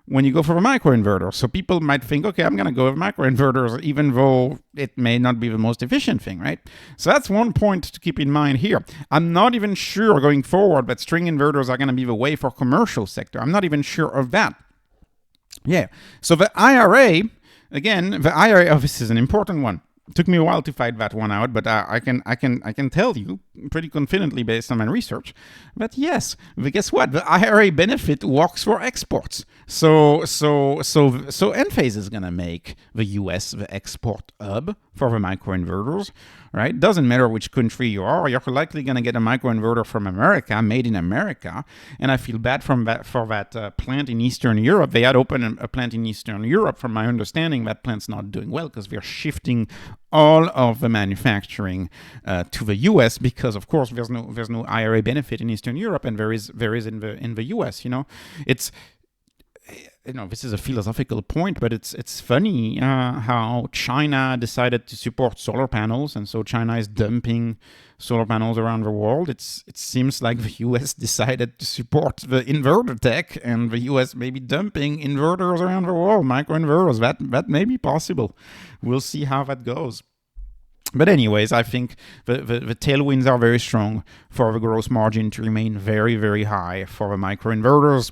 Speaker 1: when you go for a microinverter. So people might think, okay, I'm going to go with microinverters, even though it may not be the most efficient thing, right? So that's one point to keep in mind here. I'm not even sure going forward that string inverters are going to be the way for commercial sector. I'm not even sure of that. Yeah. So the IRA, again, this is an important one. It took me a while to find that one out, but I can tell you pretty confidently based on my research that yes, but guess what? The IRA benefit works for exports. So Enphase is gonna make the US the export hub for the microinverters, right? Doesn't matter which country you are, you're likely gonna get a microinverter from America, made in America. And I feel bad for that plant in Eastern Europe. They had opened a plant in Eastern Europe. From my understanding, that plant's not doing well because they're shifting all of the manufacturing to the U.S. because, of course, there's no IRA benefit in Eastern Europe, and there is in the U.S. It's this is a philosophical point, but it's funny how China decided to support solar panels, and so China is dumping solar panels around the world. It seems like the U.S. decided to support the inverter tech, and the U.S. may be dumping inverters around the world, microinverters. That may be possible. We'll see how that goes. But anyways, I think the tailwinds are very strong for the gross margin to remain very, very high for the microinverters.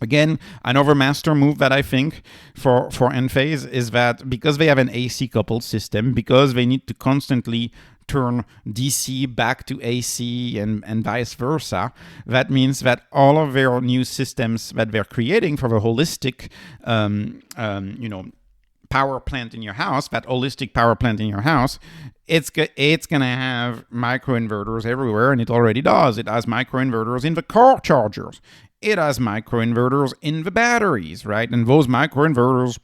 Speaker 1: Again, another master move that I think for Enphase is that because they have an AC coupled system, because they need to constantly turn DC back to AC and vice versa, that means that all of their new systems that they're creating for the holistic, power plant in your house, that holistic power plant in your house, it's going to have microinverters everywhere, and it already does. It has microinverters in the car chargers. It has microinverters in the batteries, right? And those microinverters,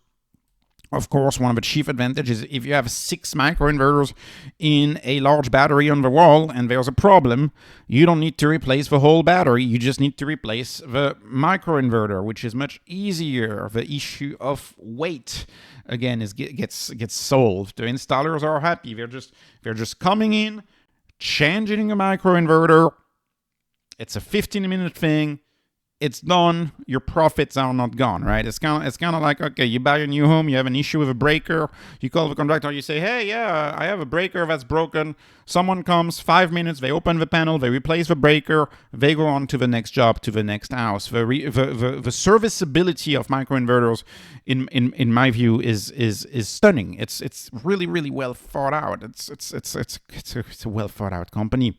Speaker 1: of course, one of the chief advantages is if you have 6 microinverters in a large battery on the wall and there's a problem, you don't need to replace the whole battery. You just need to replace the microinverter, which is much easier. The issue of weight, again, gets solved. The installers are happy. They're just coming in, changing a microinverter. It's a 15-minute thing. It's done. Your profits are not gone, right? It's kind of like, okay, you buy a new home, you have an issue with a breaker, you call the contractor, you say, hey, yeah, I have a breaker that's broken. Someone comes, 5 minutes, they open the panel, they replace the breaker, they go on to the next job, to the next house. The serviceability of microinverters, in my view, is stunning. It's really, really well thought out. It's a well thought out company.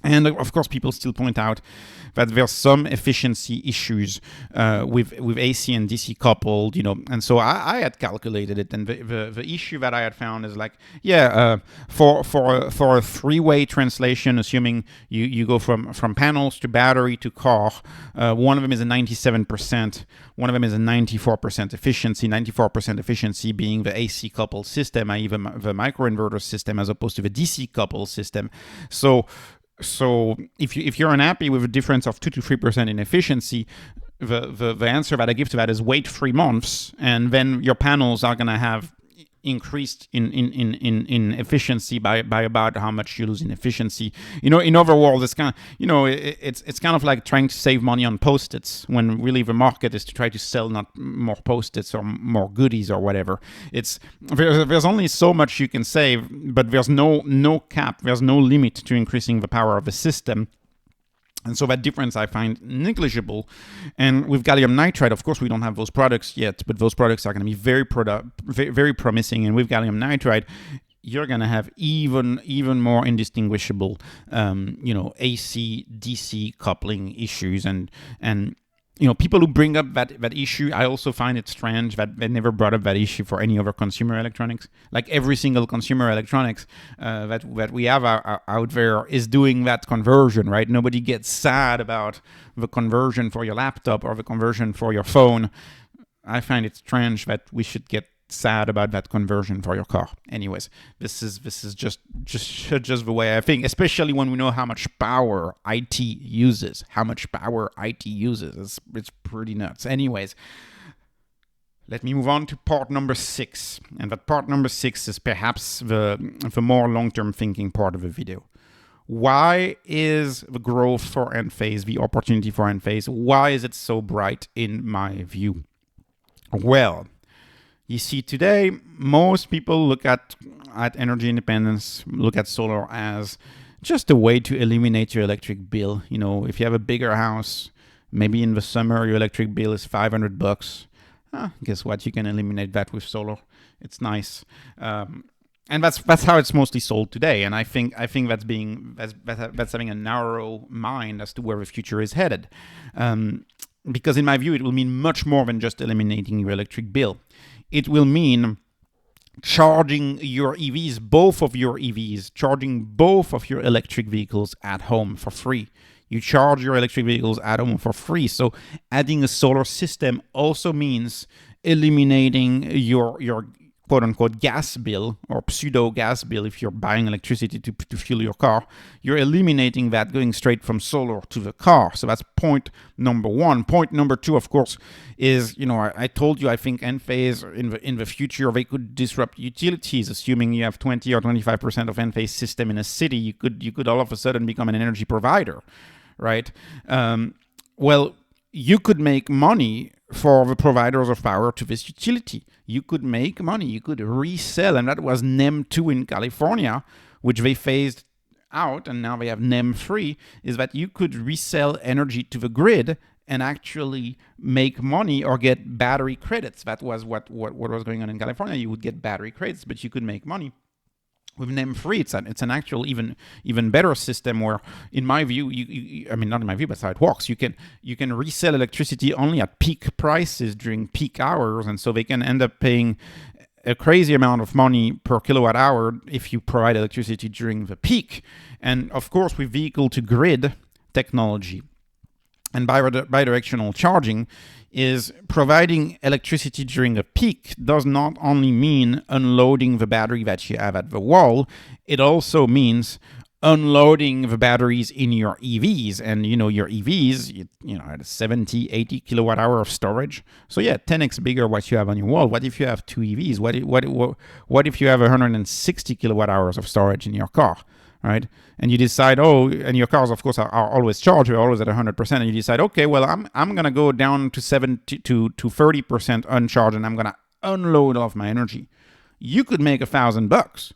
Speaker 1: And of course, people still point out that there's some efficiency issues with AC and DC coupled, And so I had calculated it, and the issue that I had found is like, for a three-way translation, assuming you go from panels to battery to car, one of them is a 97%, one of them is a 94% efficiency. 94% efficiency being the AC coupled system, i.e. the microinverter system, as opposed to the DC coupled system. So if you're unhappy with a difference of 2 to 3% in efficiency, the answer that I give to that is wait 3 months, and then your panels are going to have increased in efficiency by about how much you lose in efficiency. In other words, it's kind of, it's kind of like trying to save money on Post-its, when really the market is to try to sell not more Post-its or more goodies or whatever. There's only so much you can save, but there's no cap, there's no limit to increasing the power of the system. And so that difference I find negligible. And with gallium nitride, of course, we don't have those products yet, but those products are going to be very promising. And with gallium nitride, you're going to have even more indistinguishable, AC, DC coupling issues. And people who bring up that issue, I also find it strange that they never brought up that issue for any other consumer electronics. Like every single consumer electronics that we have out there is doing that conversion, right? Nobody gets sad about the conversion for your laptop or the conversion for your phone. I find it strange that we should get sad about that conversion for your car. Anyways, this is just the way I think, especially when we know how much power IT uses. It's pretty nuts. Anyways, let me move on to part number 6. And that part number 6 is perhaps the more long-term thinking part of the video. Why is the growth for Enphase, the opportunity for Enphase, why is it so bright in my view? Well, you see, today, most people look at energy independence, look at solar as just a way to eliminate your electric bill. If you have a bigger house, maybe in the summer your electric bill is $500. Guess what? You can eliminate that with solar. It's nice. And that's how it's mostly sold today. And I think that's having a narrow mind as to where the future is headed. Because in my view, it will mean much more than just eliminating your electric bill. It will mean charging your EVs, charging both of your electric vehicles at home for free. You charge your electric vehicles at home for free. So adding a solar system also means eliminating your quote-unquote gas bill or pseudo gas bill. If you're buying electricity to fuel your car, you're eliminating that, going straight from solar to the car. So that's point number 1. Point number 2, of course, is, I told you I think Enphase in the future, they could disrupt utilities. Assuming you have 20 or 25% of Enphase system in a city, you could all of a sudden become an energy provider, right? Well, you could make money for the providers of power to this utility. You could make money. You could resell, and that was NEM 2 in California, which they phased out, and now they have NEM 3, is that you could resell energy to the grid and actually make money or get battery credits. That was what was going on in California. You would get battery credits, but you could make money. With NEM 3, it's an actual even better system where, in my view, I mean, not in my view, but that's how it works. You can resell electricity only at peak prices during peak hours, and so they can end up paying a crazy amount of money per kilowatt hour if you provide electricity during the peak. And of course, with vehicle-to-grid technology and bidirectional charging, is providing electricity during a peak does not only mean unloading the battery that you have at the wall, it also means unloading the batteries in your EVs. And your EVs, at 70, 80 kilowatt hour of storage. So yeah, 10x bigger what you have on your wall. What if you have 2 EVs? What if you have 160 kilowatt hours of storage in your car? Right? And you decide, and your cars, of course, are always charged, you're always at 100%, and you decide, okay, well, I'm going to go down to 70 to 30% uncharged, and I'm going to unload all of my energy. You could make $1,000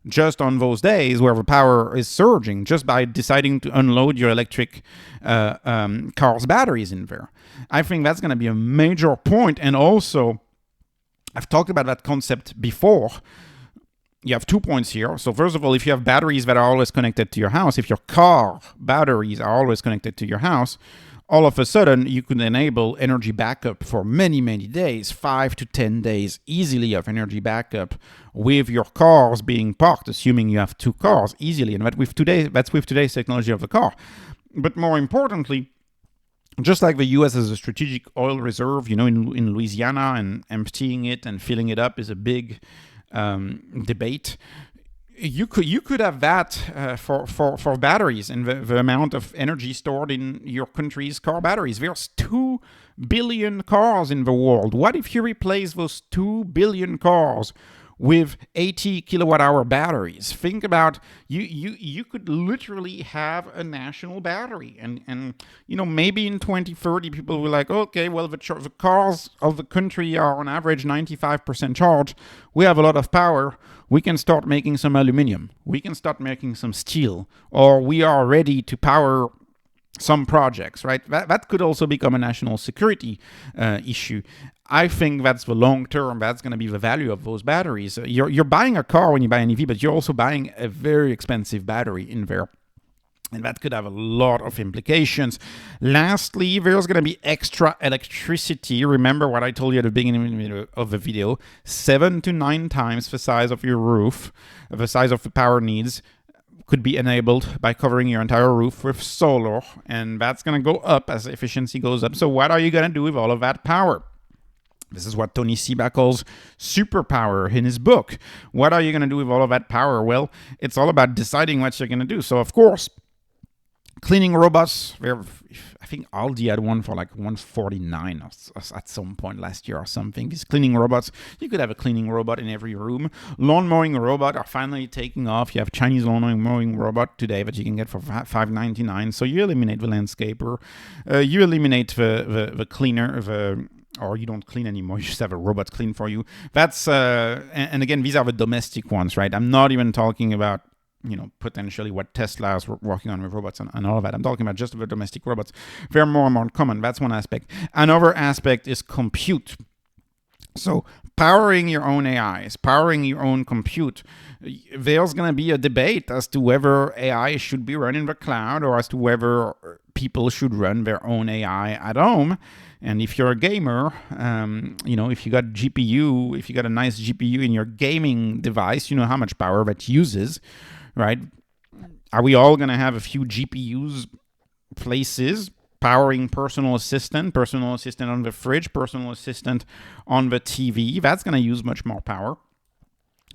Speaker 1: just on those days where the power is surging, just by deciding to unload your electric car's batteries in there. I think that's going to be a major point, and also, I've talked about that concept before. you have 2 points here. So first of all, if you have batteries that are always connected to your house, if your car batteries are always connected to your house, all of a sudden you could enable energy backup for many, many days, 5 to 10 days easily of energy backup with your cars being parked, assuming you have 2 cars easily. And that's with today's technology of the car. But more importantly, just like the US has a strategic oil reserve, in Louisiana, and emptying it and filling it up is a big debate. You could have that for batteries, and the amount of energy stored in your country's car batteries. There's 2 billion cars in the world. What if you replace those 2 billion cars with 80 kilowatt hour batteries? Think about, you could literally have a national battery, and maybe in 2030 people will like, okay, well, the cars of the country are on average 95% charged. We have a lot of power. We can start making some aluminum. We can start making some steel, or we are ready to power some projects, right? That could also become a national security issue. I think that's the long term. That's going to be the value of those batteries. You're buying a car when you buy an EV, but you're also buying a very expensive battery in there. And that could have a lot of implications. Lastly, there's going to be extra electricity. Remember what I told you at the beginning of the video, 7 to 9 times the size of your roof, the size of the power needs, could be enabled by covering your entire roof with solar. And that's going to go up as efficiency goes up. So what are you going to do with all of that power? This is what Tony Seba calls superpower in his book. What are you going to do with all of that power? Well, it's all about deciding what you're going to do. So, of course, cleaning robots. I think Aldi had one for like $149 at some point last year or something. These cleaning robots, you could have a cleaning robot in every room. Lawn mowing robot are finally taking off. You have Chinese lawn mowing robot today that you can get for $5.99. So you eliminate the landscaper. You eliminate the cleaner, or you don't clean anymore, you just have a robot clean for you. That's, and again, these are the domestic ones, right? I'm not even talking about, potentially what Tesla is working on with robots and all of that. I'm talking about just the domestic robots. They're more and more common. That's one aspect. Another aspect is compute. So powering your own AIs, powering your own compute. There's going to be a debate as to whether AI should be run in the cloud or as to whether people should run their own AI at home. And if you're a gamer, if you got GPU, if you got a nice GPU in your gaming device, you know how much power that uses, right? Are we all going to have a few GPUs places powering personal assistant on the fridge, personal assistant on the TV? That's going to use much more power.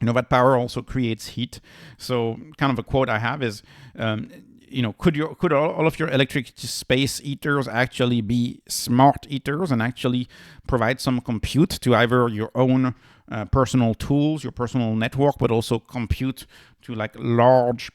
Speaker 1: That power also creates heat. So kind of a quote I have is, could all of your electric space heaters actually be smart heaters and actually provide some compute to either your own personal tools, your personal network, but also compute to like large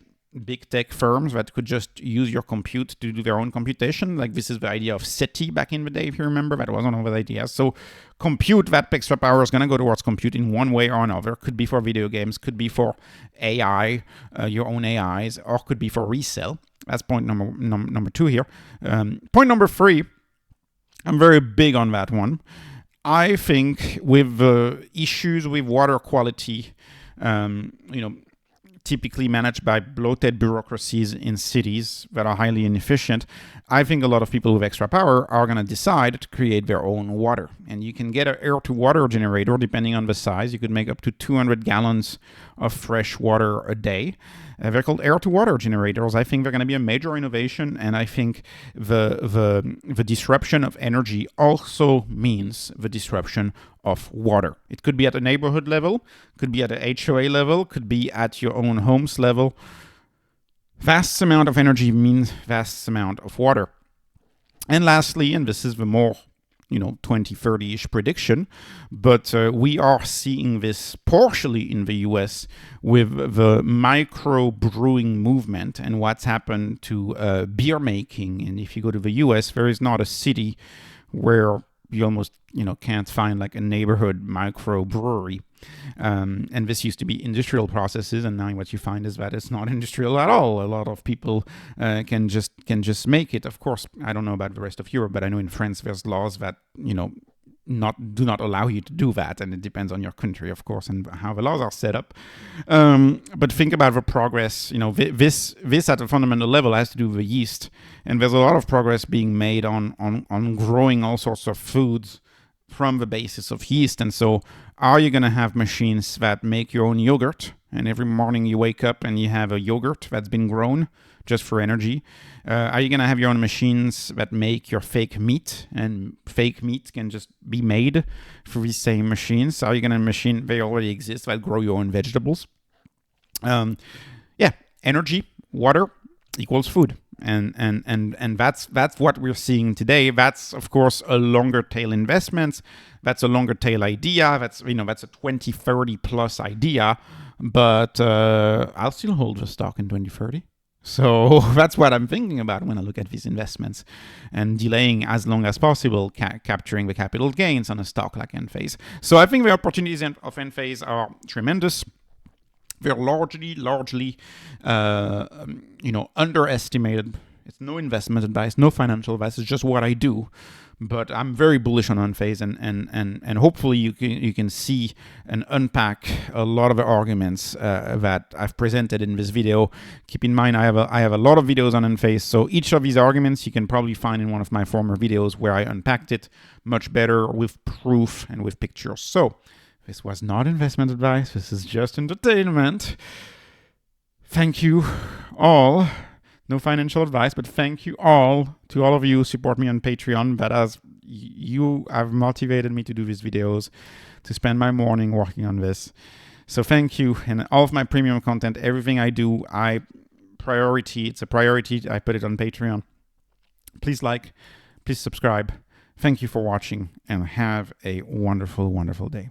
Speaker 1: big tech firms that could just use your compute to do their own computation? Like this is the idea of SETI back in the day, if you remember. That was one of the ideas. So compute, that extra power is going to go towards compute in one way or another. Could be for video games, could be for AI, your own AIs, or could be for resale. That's point number 2 here. Point number 3, I'm very big on that one. I think with the issues with water quality, typically managed by bloated bureaucracies in cities that are highly inefficient, I think a lot of people with extra power are going to decide to create their own water. And you can get an air-to-water generator, depending on the size. You could make up to 200 gallons of fresh water a day. They're called air-to-water generators. I think they're going to be a major innovation, and I think the disruption of energy also means the disruption of water. It could be at a neighborhood level, could be at a HOA level, could be at your own home's level. Vast amount of energy means vast amount of water. And lastly, and this is the more 2030-ish prediction, but we are seeing this partially in the US with the micro brewing movement and what's happened to beer making. And if you go to the US, there is not a city where you almost can't find like a neighborhood micro brewery. And this used to be industrial processes, and now what you find is that it's not industrial at all. A lot of people can just make it. Of course, I don't know about the rest of Europe, but I know in France there's laws that do not allow you to do that, and it depends on your country, of course, and how the laws are set up. But think about the progress. This at a fundamental level has to do with the yeast, and there's a lot of progress being made on growing all sorts of foods from the basis of yeast. And so, are you going to have machines that make your own yogurt, and every morning you wake up and you have a yogurt that's been grown just for energy? Are you going to have your own machines that make your fake meat, and fake meat can just be made through these same machines? Are you going to machine, they already exist, that grow your own vegetables? Energy, water equals food. And that's what we're seeing today. That's, of course, a longer tail investment. That's a longer tail idea. That's a 2030 plus idea. But I'll still hold the stock in 2030. So that's what I'm thinking about when I look at these investments, and delaying as long as possible, capturing the capital gains on a stock like Enphase. So I think the opportunities of Enphase are tremendous. They're largely underestimated. It's no investment advice, no financial advice. It's just what I do. But I'm very bullish on Enphase, and hopefully you can see and unpack a lot of the arguments that I've presented in this video. Keep in mind, I have a lot of videos on Enphase, so each of these arguments you can probably find in one of my former videos where I unpacked it much better with proof and with pictures. So this was not investment advice. This is just entertainment. Thank you all. No financial advice, but thank you all to all of you who support me on Patreon. That as you have motivated me to do these videos, to spend my morning working on this. So thank you. And all of my premium content, everything I do, it's a priority. I put it on Patreon. Please like, please subscribe. Thank you for watching, and have a wonderful, wonderful day.